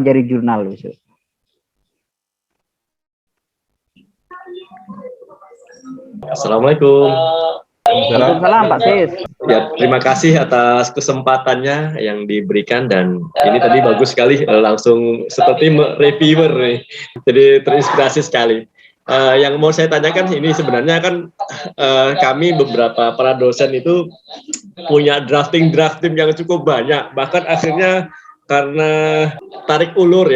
menjadi jurnal besok. Assalamualaikum. Waalaikumsalam Pak Sis. Ya, terima kasih atas kesempatannya yang diberikan, dan ini tadi bagus sekali, langsung seperti reviewer nih. Jadi terinspirasi sekali. Yang mau saya tanyakan ini sebenarnya kan kami beberapa para dosen itu punya drafting yang cukup banyak, bahkan akhirnya karena tarik ulur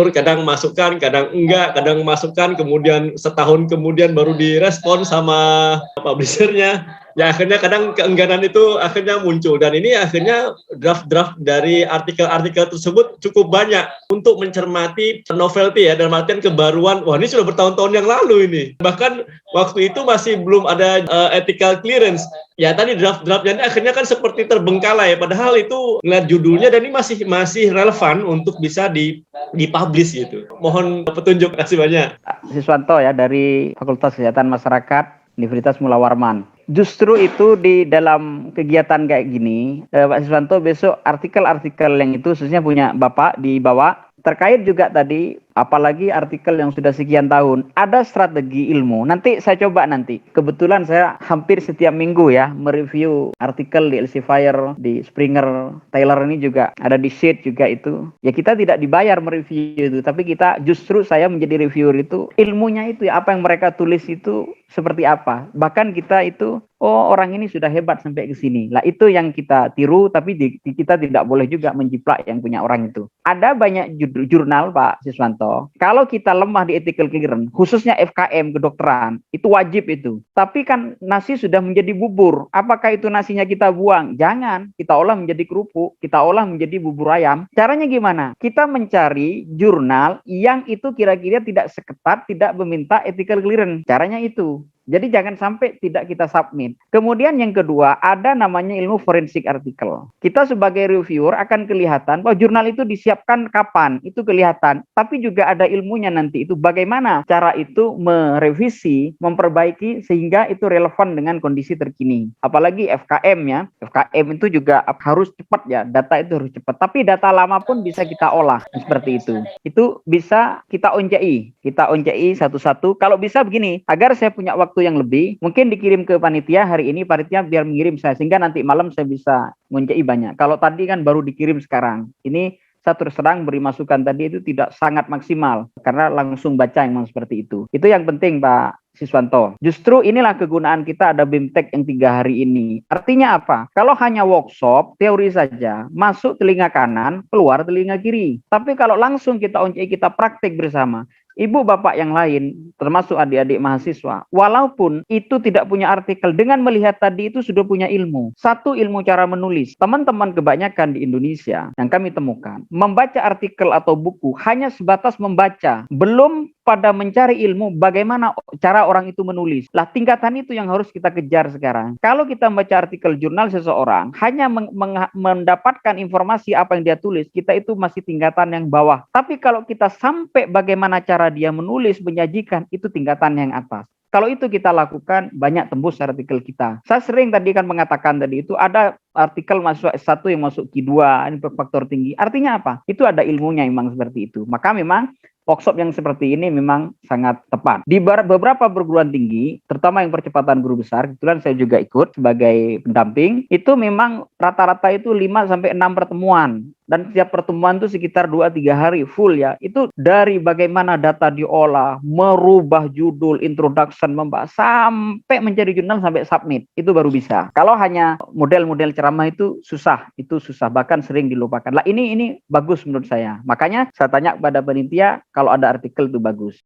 kadang masukkan, kadang enggak, kadang masukkan, kemudian setahun kemudian baru direspon sama publishernya. Ya akhirnya kadang keengganan itu akhirnya muncul, dan ini akhirnya draft-draft dari artikel-artikel tersebut cukup banyak untuk mencermati novelty ya, dalam artian kebaruan. Wah, ini sudah bertahun-tahun yang lalu ini. Bahkan waktu itu masih belum ada ethical clearance. Ya tadi draft-draftnya ini akhirnya kan seperti terbengkalai, padahal itu ngeliat judulnya dan ini masih relevan untuk bisa dipublish gitu. Mohon petunjuk, kasih banyak. Siswanto ya dari Fakultas Kesehatan Masyarakat Universitas Mula Warman. Justru itu di dalam kegiatan kayak gini, Pak Siswanto besok artikel-artikel yang itu khususnya punya Bapak dibawa terkait juga tadi, apalagi artikel yang sudah sekian tahun, ada strategi ilmu. Nanti saya coba nanti. Kebetulan saya hampir setiap minggu ya mereview artikel di Elsevier, di Springer, Taylor ini juga ada di Sheet juga itu. Ya kita tidak dibayar mereview itu, tapi kita justru saya menjadi reviewer itu ilmunya itu ya, apa yang mereka tulis itu seperti apa. Bahkan kita itu orang ini sudah hebat sampai ke sini. Lah itu yang kita tiru, tapi kita tidak boleh juga menjiplak yang punya orang itu. Ada banyak jurnal Pak Siswanto. Kalau kita lemah di ethical clearance, khususnya FKM kedokteran, itu wajib itu. Tapi kan nasi sudah menjadi bubur. Apakah itu nasinya kita buang? Jangan. Kita olah menjadi kerupuk, kita olah menjadi bubur ayam. Caranya gimana? Kita mencari jurnal yang itu kira-kira tidak seketat, tidak meminta ethical clearance. Caranya itu. Jadi jangan sampai tidak kita submit. Kemudian yang kedua, ada namanya ilmu forensik artikel. Kita sebagai reviewer akan kelihatan bahwa jurnal itu disiapkan kapan, itu kelihatan. Tapi juga ada ilmunya nanti itu bagaimana cara itu merevisi, memperbaiki sehingga itu relevan dengan kondisi terkini. Apalagi FKM ya. FKM itu juga harus cepat ya, data itu harus cepat. Tapi data lama pun bisa kita olah seperti itu. Itu bisa kita oncei satu-satu. Kalau bisa begini, agar saya punya waktu yang lebih, mungkin dikirim ke panitia hari ini, panitia biar mengirim saya, sehingga nanti malam saya bisa ngoncei banyak. Kalau tadi kan baru dikirim sekarang, ini saya terus terang beri masukan tadi itu tidak sangat maksimal, karena langsung baca memang seperti itu. Itu yang penting Pak Siswanto. Justru inilah kegunaan kita ada BIMTEK yang 3 hari ini. Artinya apa? Kalau hanya workshop, teori saja, masuk telinga kanan, keluar telinga kiri. Tapi kalau langsung kita oncei, kita praktik bersama, ibu bapak yang lain, termasuk adik-adik mahasiswa, walaupun itu tidak punya artikel, dengan melihat tadi itu sudah punya ilmu. Satu, ilmu cara menulis. Teman-teman kebanyakan di Indonesia yang kami temukan, membaca artikel atau buku hanya sebatas membaca, belum pada mencari ilmu bagaimana cara orang itu menulis. Lah tingkatan itu yang harus kita kejar sekarang. Kalau kita membaca artikel jurnal seseorang, hanya mendapatkan informasi apa yang dia tulis, kita itu masih tingkatan yang bawah. Tapi kalau kita sampai bagaimana cara dia menulis, menyajikan, itu tingkatan yang atas. Kalau itu kita lakukan, banyak tembus artikel kita. Saya sering tadi kan mengatakan tadi itu ada artikel masuk S1 yang masuk Q2, ini faktor tinggi. Artinya apa? Itu ada ilmunya memang seperti itu. Maka memang workshop yang seperti ini memang sangat tepat. Di beberapa perguruan tinggi, terutama yang percepatan guru besar, kebetulan saya juga ikut sebagai pendamping, itu memang rata-rata itu 5-6 pertemuan. Dan setiap pertemuan itu sekitar 2-3 hari full ya. Itu dari bagaimana data diolah, merubah judul, introduction, membahas, sampai mencari jurnal, sampai submit. Itu baru bisa. Kalau hanya model-model ceramah itu susah. Bahkan sering dilupakan. Lah ini bagus menurut saya. Makanya saya tanya kepada panitia, kalau ada artikel itu bagus.